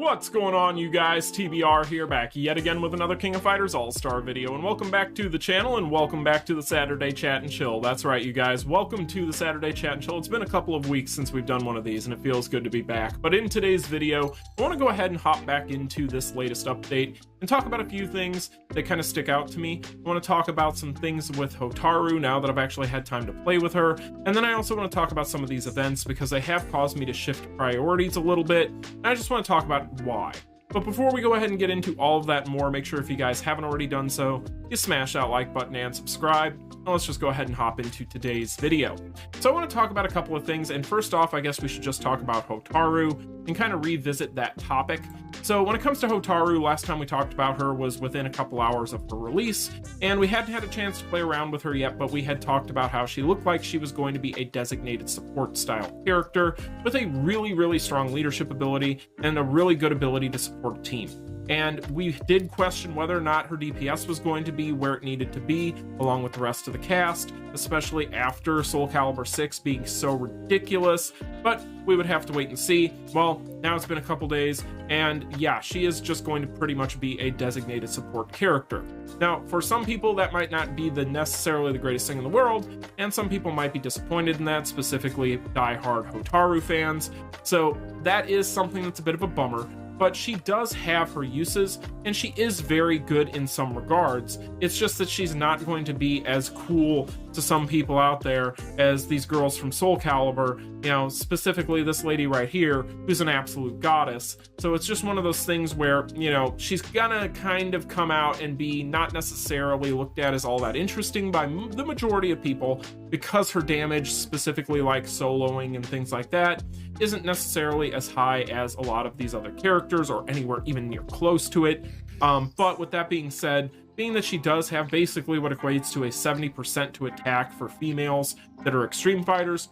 What's going on, you guys? TBR here, back yet again with another King of Fighters All-Star video, and welcome back to the channel, and welcome back to the Saturday Chat and Chill. That's right, you guys, welcome to the Saturday Chat and Chill. It's been a couple of weeks since we've done one of these, and it feels good to be back. But in today's video, I want to go ahead and hop back into this latest update and talk about a few things that kind of stick out to me. I want to talk about some things with Hotaru now that I've actually had time to play with her, and then I also want to talk about some of these events because they have caused me to shift priorities a little bit, and I just want to talk about why. But before we go ahead and get into all of that and more, make sure if you guys haven't already done so, you smash that like button and subscribe. Now let's just go ahead and hop into today's video. So I want to talk about a couple of things, and first off, I guess we should just talk about Hotaru and kind of revisit that topic. So when it comes to Hotaru, last time we talked about her was within a couple hours of her release, and we hadn't had a chance to play around with her yet, but we had talked about how she looked like she was going to be a designated support style character with a really strong leadership ability and a really good ability to support a team. And we did question whether or not her DPS was going to be where it needed to be, along with the rest of the cast, especially after Soulcalibur 6 being so ridiculous, but we would have to wait and see. Well, now it's been a couple days, and yeah, she is just going to pretty much be a designated support character. Now, for some people, that might not be necessarily the greatest thing in the world, and some people might be disappointed in that, specifically die-hard Hotaru fans. So that is something that's a bit of a bummer. But she does have her uses, and she is very good in some regards. It's just that she's not going to be as cool to some people out there as these girls from Soulcalibur, you know, specifically this lady right here, who's an absolute goddess. So it's just one of those things where, you know, she's gonna kind of come out and be not necessarily looked at as all that interesting by the majority of people, because her damage, specifically like soloing and things like that, isn't necessarily as high as a lot of these other characters or anywhere even near close to it. But with that being said, being that she does have basically what equates to a 70% to attack for females that are extreme fighters,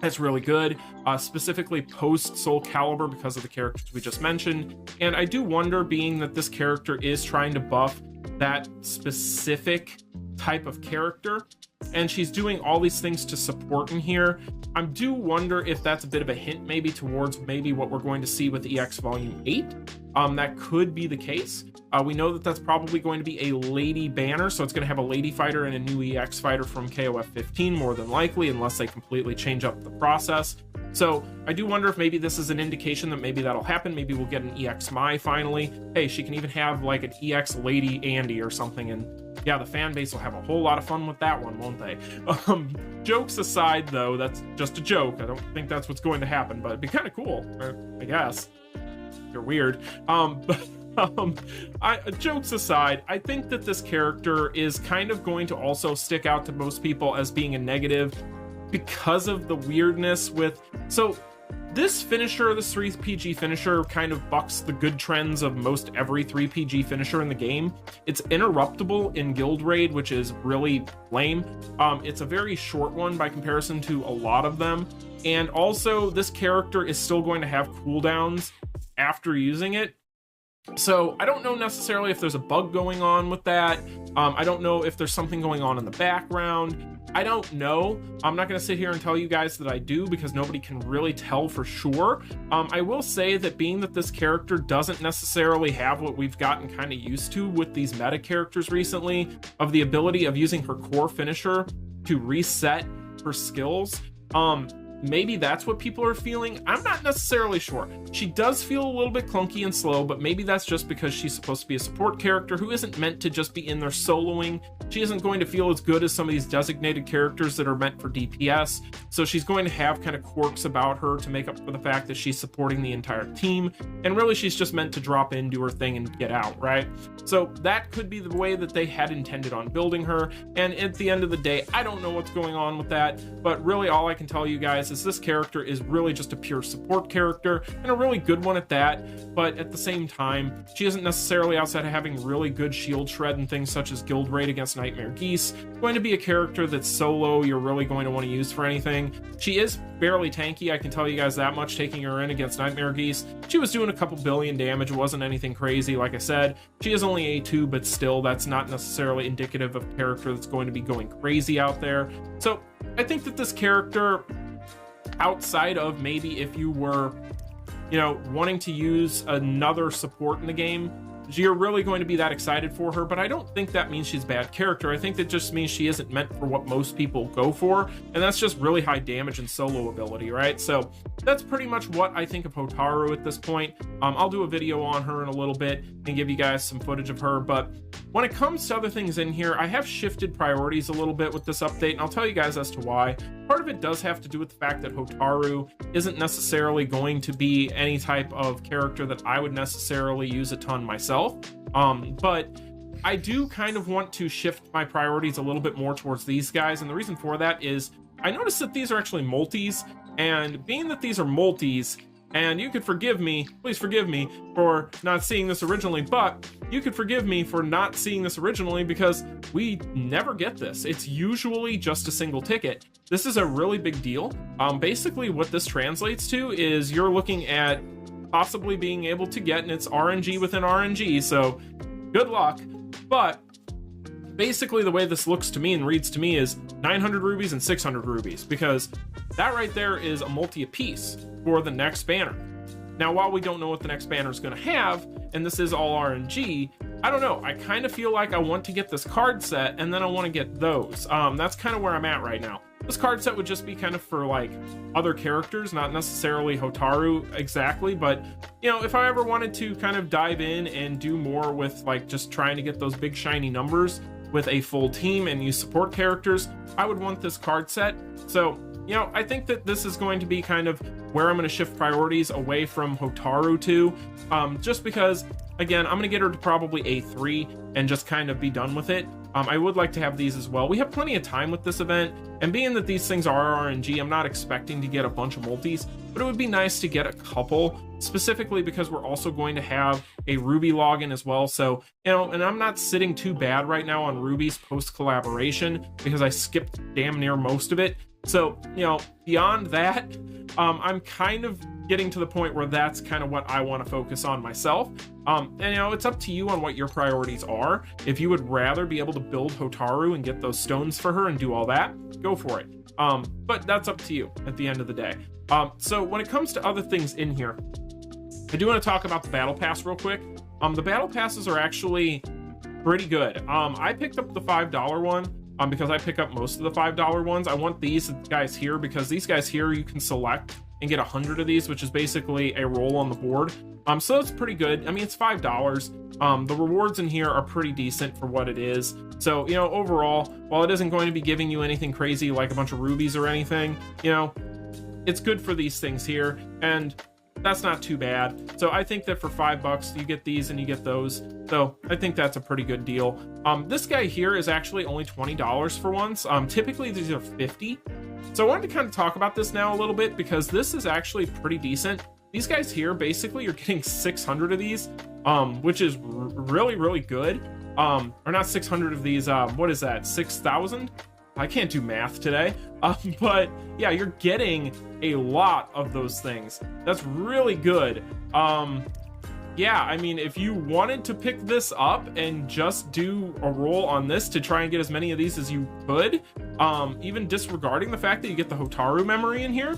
that's really good, specifically post Soulcalibur because of the characters we just mentioned. And I do wonder, being that this character is trying to buff that specific type of character, and she's doing all these things to support in here, I do wonder if that's a bit of a hint maybe towards maybe what we're going to see with EX Volume 8. That could be the case. We know that that's probably going to be a lady banner, so it's going to have a lady fighter and a new EX fighter from KOF 15 more than likely, unless they completely change up the process. So I do wonder if maybe this is an indication that maybe that'll happen. Maybe we'll get an EX Mai finally. Hey, she can even have like an EX Lady Andy or something, and yeah, the fan base will have a whole lot of fun with that one, won't they? Jokes aside, though, that's just a joke. I don't think that's what's going to happen, but it'd be kind of cool, I guess. You're weird. Jokes aside, I think that this character is kind of going to also stick out to most people as being a negative because of the weirdness with... So this finisher, this 3PG finisher, kind of bucks the good trends of most every 3PG finisher in the game. It's interruptible in Guild Raid, which is really lame. It's a very short one by comparison to a lot of them. And also, this character is still going to have cooldowns after using it. So I don't know necessarily if there's a bug going on with that. I don't know if there's something going on in the background. I don't know. I'm not going to sit here and tell you guys that I do, because nobody can really tell for sure. I will say that being that this character doesn't necessarily have what we've gotten kind of used to with these meta characters recently, of the ability of using her core finisher to reset her skills, maybe that's what people are feeling. I'm not necessarily sure. She does feel a little bit clunky and slow, but maybe that's just because she's supposed to be a support character who isn't meant to just be in there soloing. She isn't going to feel as good as some of these designated characters that are meant for DPS. So she's going to have kind of quirks about her to make up for the fact that she's supporting the entire team. And really, she's just meant to drop in, do her thing, and get out, right? So that could be the way that they had intended on building her. And at the end of the day, I don't know what's going on with that. But really, all I can tell you guys is this character is really just a pure support character, and a really good one at that. But at the same time, she isn't necessarily, outside of having really good shield shred and things such as Guild Raid against Nightmare Geese, going to be a character that's solo you're really going to want to use for anything. She is fairly tanky, I can tell you guys that much. Taking her in against Nightmare Geese, she was doing a couple billion damage. It wasn't anything crazy. Like I said, she is only A2, but still, that's not necessarily indicative of a character that's going to be going crazy out there. So I think that this character, outside of maybe if you were you know, wanting to use another support in the game, you're really going to be that excited for her. But I don't think that means she's a bad character. I think that just means she isn't meant for what most people go for, and that's just really high damage and solo ability, right? So that's pretty much what I think of Hotaru at this point. I'll do a video on her in a little bit and give you guys some footage of her, but when it comes to other things in here, I have shifted priorities a little bit with this update, and I'll tell you guys as to why. Part of it does have to do with the fact that Hotaru isn't necessarily going to be any type of character that I would necessarily use a ton myself, but I do kind of want to shift my priorities a little bit more towards these guys, and the reason for that is I noticed that these are actually multis, and being that these are multis, and you could forgive me, please forgive me for not seeing this originally, but you could forgive me for not seeing this originally because we never get this. It's usually just a single ticket. This is a really big deal. Basically what this translates to is you're looking at possibly being able to get, and it's RNG within RNG, so good luck. But basically the way this looks to me and reads to me is 900 rubies and 600 rubies, because that right there is a multi apiece for the next banner. Now, while we don't know what the next banner is going to have, and this is all RNG, I don't know, I kind of feel like I want to get this card set, and then I want to get those. That's kind of where I'm at right now. This card set would just be kind of for like other characters, not necessarily Hotaru exactly, but you know, if I ever wanted to kind of dive in and do more with like just trying to get those big shiny numbers with a full team and use support characters, I would want this card set. So, you know, I think that this is going to be kind of where I'm going to shift priorities away from Hotaru to, just because, again, I'm going to get her to probably A3 and just kind of be done with it. I would like to have these as well. We have plenty of time with this event, and being that these things are RNG, I'm not expecting to get a bunch of multis, but it would be nice to get a couple, specifically because we're also going to have a Ruby login as well. So, you know, and I'm not sitting too bad right now on Ruby's post collaboration because I skipped damn near most of it. So, you know, beyond that, I'm kind of getting to the point where that's kind of what I want to focus on myself. And you know, it's up to you on what your priorities are. If you would rather be able to build Hotaru and get those stones for her and do all that, go for it. But that's up to you at the end of the day. So when it comes to other things in here, I do want to talk about the battle pass real quick. The battle passes are actually pretty good. I picked up the $5 one because I pick up most of the $5 ones. I want these guys here because these guys here you can select and get 100 of these, which is basically a roll on the board. So it's pretty good. I mean, it's $5. The rewards in here are pretty decent for what it is. So, you know, overall, while it isn't going to be giving you anything crazy like a bunch of rubies or anything, you know, it's good for these things here, and that's not too bad. So I think that for $5 you get these and you get those, so I think that's a pretty good deal. This guy here is actually only $20 for once. Typically these are $50. So I wanted to kind of talk about this now a little bit because this is actually pretty decent. These guys here, basically you're getting 600 of these, which is really, really good. Or not 600 of these, what is that, 6,000? I can't do math today, but yeah, you're getting a lot of those things. That's really good. Yeah, I mean, if you wanted to pick this up and just do a roll on this to try and get as many of these as you could, even disregarding the fact that you get the Hotaru memory in here,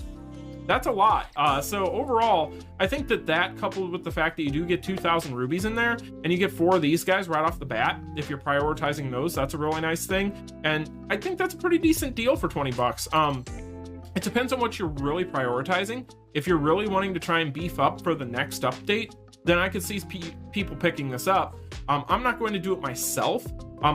that's a lot. So overall, I think that coupled with the fact that you do get 2,000 rubies in there and you get 4 of these guys right off the bat, if you're prioritizing those, that's a really nice thing. And I think that's a pretty decent deal for 20 bucks. It depends on what you're really prioritizing. If you're really wanting to try and beef up for the next update, then I could see people picking this up. I'm not going to do it myself,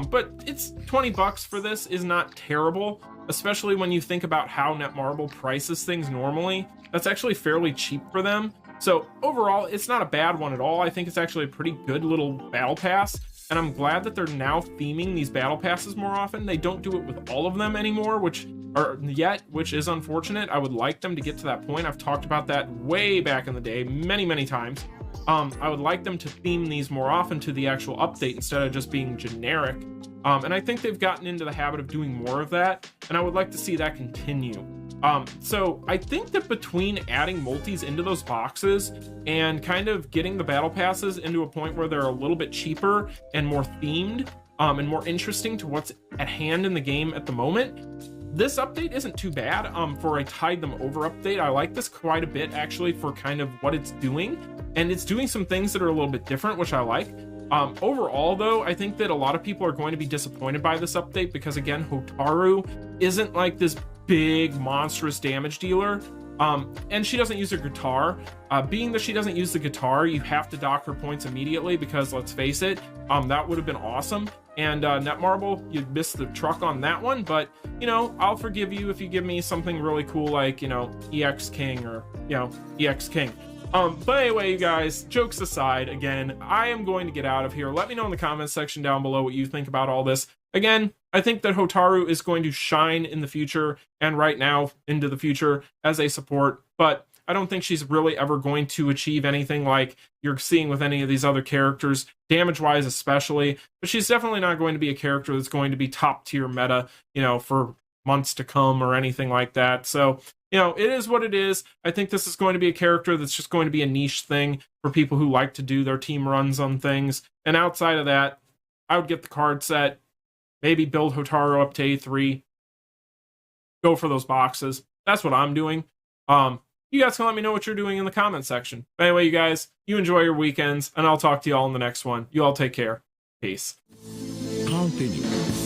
but it's 20 bucks for this is not terrible, especially when you think about how Netmarble prices things normally. That's actually fairly cheap for them. So overall, it's not a bad one at all. I think it's actually a pretty good little battle pass, and I'm glad that they're now theming these battle passes more often. They don't do it with all of them anymore, which is unfortunate. I would like them to get to that point. I've talked about that way back in the day, many times. I would like them to theme these more often to the actual update instead of just being generic. And I think they've gotten into the habit of doing more of that, and I would like to see that continue. So I think that between adding multis into those boxes and kind of getting the battle passes into a point where they're a little bit cheaper and more themed, and more interesting to what's at hand in the game at the moment, this update isn't too bad for a Tide Them Over update. I like this quite a bit, actually, for kind of what it's doing. And it's doing some things that are a little bit different, which I like. Overall, though, I think that a lot of people are going to be disappointed by this update because, again, Hotaru isn't like this big, monstrous damage dealer. And she doesn't use her guitar. Being that she doesn't use the guitar, you have to dock her points immediately because, let's face it, that would have been awesome. And Netmarble, you missed the truck on that one, but, you know, I'll forgive you if you give me something really cool like, you know, EX King or, you know, EX King. But anyway, you guys, jokes aside, again, I am going to get out of here. Let me know in the comments section down below what you think about all this. Again, I think that Hotaru is going to shine in the future and right now into the future as a support, but I don't think she's really ever going to achieve anything like you're seeing with any of these other characters, damage-wise especially, but she's definitely not going to be a character that's going to be top-tier meta, you know, for months to come or anything like that. So, you know, it is what it is. I think this is going to be a character that's just going to be a niche thing for people who like to do their team runs on things. And outside of that, I would get the card set, maybe build Hotaru up to A3, go for those boxes. That's what I'm doing. You guys can let me know what you're doing in the comment section. But anyway, you guys, you enjoy your weekends, and I'll talk to you all in the next one. You all take care. Peace. Continue.